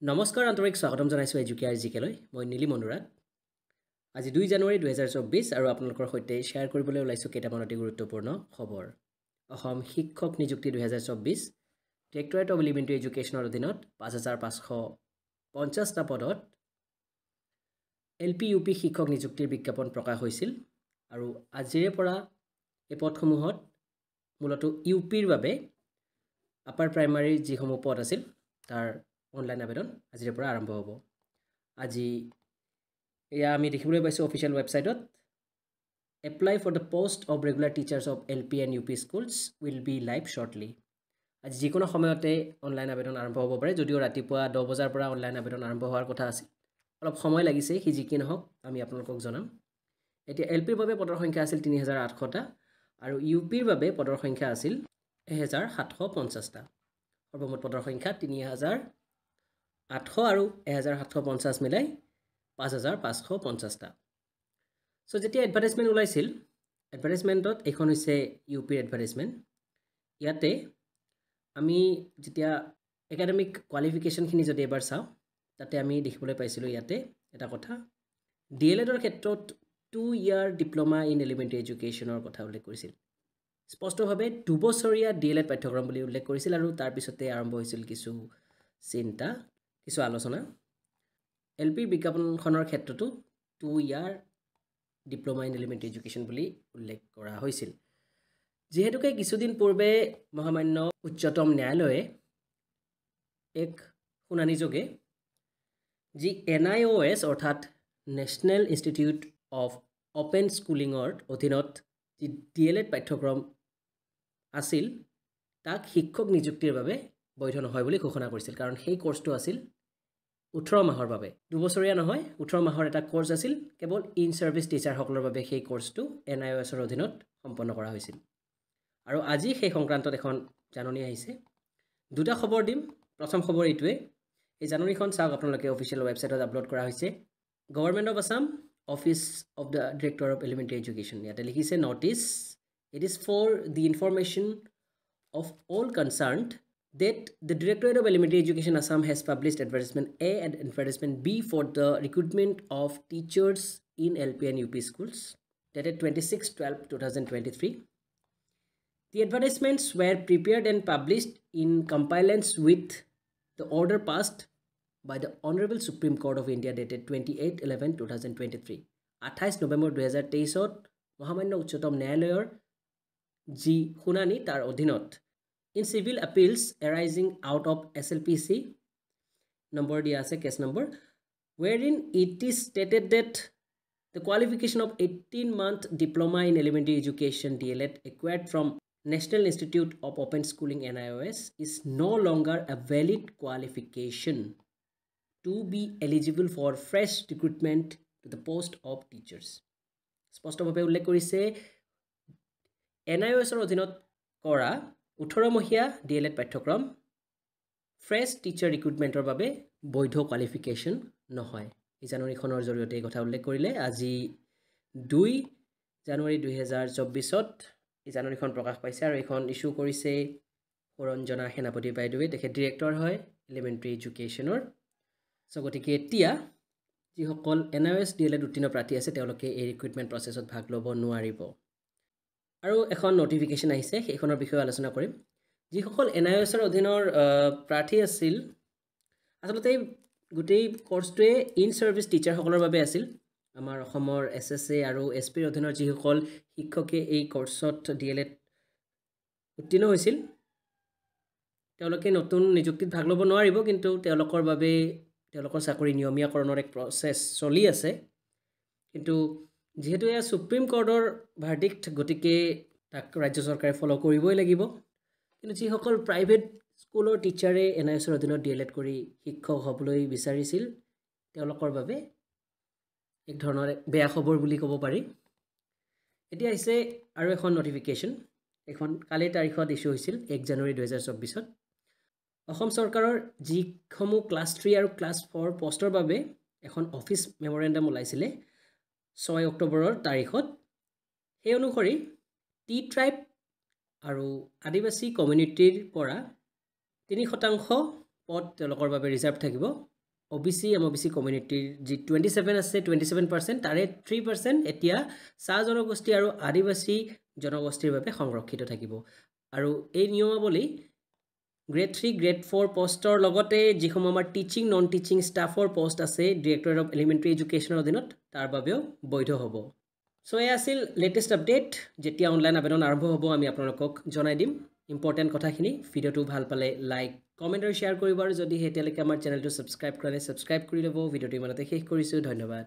নমস্কাৰ আন্তৰিক স্বাগতম জনাইছোঁ এডুকেয়াৰ জিকেলৈ মই নীলিম অনুৰাগ আজি 2 জানুৱাৰী 2024 আৰু আপোনালোকৰ সৈতে শ্বেয়াৰ কৰিবলৈ ওলাইছোঁ কেইটামান অতি গুৰুত্বপূৰ্ণ খবৰ অসম শিক্ষক নিযুক্তি 2024 ডিৰেক্টৰেট অফ এলিমেণ্টাৰী এডুকেশ্যনৰ অধীনত 5550টা পদত এলপি ইউপি শিক্ষক নিযুক্তিৰ বিজ্ঞাপন প্ৰকাশ হৈছিল আৰু আজিৰে পৰা এই পদসমূহত মূলতঃ ইউপিৰ বাবে আপাৰ প্ৰাইমাৰীৰ যিসমূহ পদ আছিল তাৰ অনলাইন আবেদন আজিৰ পৰা আৰম্ভ হ'ব আজি এয়া আমি দেখিবলৈ পাইছোঁ অফিচিয়েল ৱেবছাইটত apply for the post of regular teachers of LP and UP schools will be live shortly আজি যিকোনো সময়তে অনলাইন আবেদন আৰম্ভ হ'ব পাৰে যদিও ৰাতিপুৱা 10 বজাৰ পৰা অনলাইন আবেদন আৰম্ভ হোৱাৰ কথা আছিল অলপ সময় লাগিছে সি যি কি নহওক আমি আপোনালোকক জনাম এতিয়া এলপিৰ বাবে পদৰ সংখ্যা আছিল 3800টা আৰু ইউপিৰ বাবে পদৰ সংখ্যা আছিল 1750টা সৰ্বমুঠ পদৰ সংখ্যা 3800 আৰু 1750 মিলাই 5550টা সো যেতিয়া এডভাৰটাইজমেন্ট ওলাইছিল এডভাৰটাইজমেন্টত এখন হৈছে ইউপিৰ এডভাৰটাইজমেন্ট ইয়াতে আমি যেতিয়া একাডেমিক কোৱালিফিকেশনখিনি যদি এবাৰ চাওঁ তাতে আমি দেখিবলৈ পাইছিলোঁ ইয়াতে এটা কথা ডিএলএডৰ ক্ষেত্ৰত 2 ইয়াৰ ডিপ্লোমা ইন এলিমেণ্টাৰী এডুকেশ্যনৰ কথা উল্লেখ কৰিছিল স্পষ্টভাৱে 2 বছৰীয়া ডিএলএড পাঠ্যক্ৰম বুলি উল্লেখ কৰিছিল আৰু তাৰ পিছতে আৰম্ভ হৈছিল কিছু আলোচনা এলপি বিজ্ঞাপনখনৰ ক্ষেত্ৰতো 2 ইয়াৰ ডিপ্লোমা ইন এলিমেণ্টাৰী এডুকেশ্যন বুলি উল্লেখ কৰা হৈছিল যেহেতুকে কিছুদিন পূৰ্বে মহামান্য উচ্চতম ন্যায়ালয়ে এক শুনানিযোগে যি NIOS অৰ্থাৎ নেশ্যনেল ইনষ্টিটিউট অফ অপেন স্কুলিঙৰ অধীনত যি ডিএলএড পাঠ্যক্ৰম আছিল তাক শিক্ষক নিযুক্তিৰ বাবে বৈধ নহয় বুলি ঘোষণা কৰিছিল কাৰণ সেই কোৰ্সটো আছিল 18 মাহৰ বাবে 2 বছৰীয়া নহয় 18 মাহৰ এটা কোৰ্স আছিল কেৱল ইন সাৰ্ভিস টিচাৰ সকলৰ বাবে সেই কোৰ্সটো NIOS ৰ অধীনত সম্পন্ন কৰা হৈছিল আৰু আজি সেই সংক্ৰান্তত এখন জাননী আহিছে দুটা খবৰ দিম প্ৰথম খবৰ এইটোৱে এই জাননীখন চাওক আপোনালোকে অফিচিয়েল ৱেবছাইটত আপলোড কৰা হৈছে government of Assam office of the director of elementary education ইয়াতে লিখিছে notice it is for the information of all concerned that the Directorate of Elementary Education Assam has published advertisement A and advertisement B for the recruitment of teachers in LP and UP schools dated 26/12/2023. The advertisements were prepared and published in compliance with the order passed by the Honorable Supreme Court of India dated 28/11/2023. 28 November 2023 মহামান্য উচ্চতম ন্যায়ালয়ৰ যি শুনানি তাৰ অধীনত in civil appeals arising out of SLPC number dia ase case number wherein it is stated that the qualification of 18-month diploma in elementary education DLED acquired from National Institute of Open Schooling NIOS is no longer a valid qualification to be eligible for fresh recruitment to the post of teachers স্পষ্টভাৱে উল্লেখ কৰিছে NIOS ৰ অধীনত কৰা 18 মহিয়া D.El.Ed পাঠ্যক্ৰম fresh teacher ৰিক্ৰুটমেণ্টৰ বাবে বৈধ qualification নহয় এই জাননীখনৰ জৰিয়তে এই কথা উল্লেখ কৰিলে আজি 2 জানুৱাৰী 2024ত এই জাননীখন প্ৰকাশ পাইছে আৰু এখন ইস্যু কৰিছে সৰঞ্জনা সেনাপতি বাইদেৱে তেখেত ডিৰেক্টৰ হয় এলিমেণ্টাৰী এডুকেশ্যনৰ সো গতিকে এতিয়া যিসকল NIOS ডিএলএড উত্তীৰ্ণ প্ৰাৰ্থী আছে তেওঁলোকে এই ৰিক্ৰুটমেণ্ট প্ৰচেছত ভাগ ল'ব নোৱাৰিব আৰু এখন নোটিফিকেশন আহিছে সেইখনৰ বিষয়ে আলোচনা কৰিম যিসকল NIOS ৰ অধীনৰ প্ৰাৰ্থী আছিল আসলতে গোটেই কোৰ্সটোৱে ইন সাৰ্ভিস টিচাৰ সকলৰ বাবে আছিল আমাৰ অসমৰ SSA আৰু SP ৰ অধীনৰ যিসকল শিক্ষকে এই কোৰ্সত ডিএলএড উত্তীৰ্ণ হৈছিল তেওঁলোকে নতুন নিযুক্তিত ভাগ ল'ব নোৱাৰিব কিন্তু তেওঁলোকৰ বাবে তেওঁলোকৰ চাকৰি নিয়মীয়াকৰণৰ এক প্ৰচেছ চলি আছে কিন্তু যেহেতু এয়া সুপ্ৰিম কোৰ্টৰ ভাৰ্ডিক্ট গতিকে তাক ৰাজ্য চৰকাৰে ফলো কৰিবই লাগিব কিন্তু যিসকল প্ৰাইভেট স্কুলৰ টিচাৰে NIOS ৰ অধীনত ডিএলএড কৰি শিক্ষক হ'বলৈ বিচাৰিছিল তেওঁলোকৰ বাবে এক ধৰণৰ বেয়া খবৰ বুলি ক'ব পাৰি এতিয়া আহিছে আৰু এখন নোটিফিকেশন এখন কালি তাৰিখত ইস্যু হৈছিল 1 জানুৱাৰী 2024ত অসম চৰকাৰৰ যিসমূহ ক্লাছ 3 আৰু ক্লাছ 4 পোষ্টৰ বাবে এখন অফিচ মেমৰেণ্ডাম ওলাইছিলে 6 অক্টোবৰৰ তাৰিখত সেই অনুসৰি টি ট্ৰাইব আৰু আদিবাসী কমিউনিটিৰ পৰা 3% পদ তেওঁলোকৰ বাবে ৰিজাৰ্ভ থাকিব OBC MOBC কমিউনিটিৰ যি 27 আছে 27% তাৰে 3% এতিয়া চাহ জনগোষ্ঠী আৰু আদিবাসী জনগোষ্ঠীৰ বাবে সংৰক্ষিত থাকিব আৰু এই নিয়মাৱলী গ্ৰেড 3 গ্ৰেড 4 পোষ্টৰ লগতে যিসমূহ আমাৰ টিচিং নন টিচিং ষ্টাফৰ পোষ্ট আছে ডিৰেক্টৰেট অফ এলিমেণ্টাৰী এডুকেশ্যনৰ অধীনত তাৰ বাবেও বৈধ হ'ব সো এই আছিল লেটেষ্ট আপডেট যেতিয়া অনলাইন আবেদন আৰম্ভ হ'ব আমি আপোনালোকক জনাই দিম ইম্পৰ্টেণ্ট কথাখিনি ভিডিঅ'টো ভাল পালে লাইক কমেণ্ট আৰু শ্বেয়াৰ কৰিব আৰু যদি এতিয়ালৈকে আমাৰ চেনেলটো ছাবস্ক্ৰাইব কৰা নাই ছাবস্ক্ৰাইব কৰি ল'ব ভিডিঅ'টো ইমানতে শেষ কৰিছোঁ ধন্যবাদ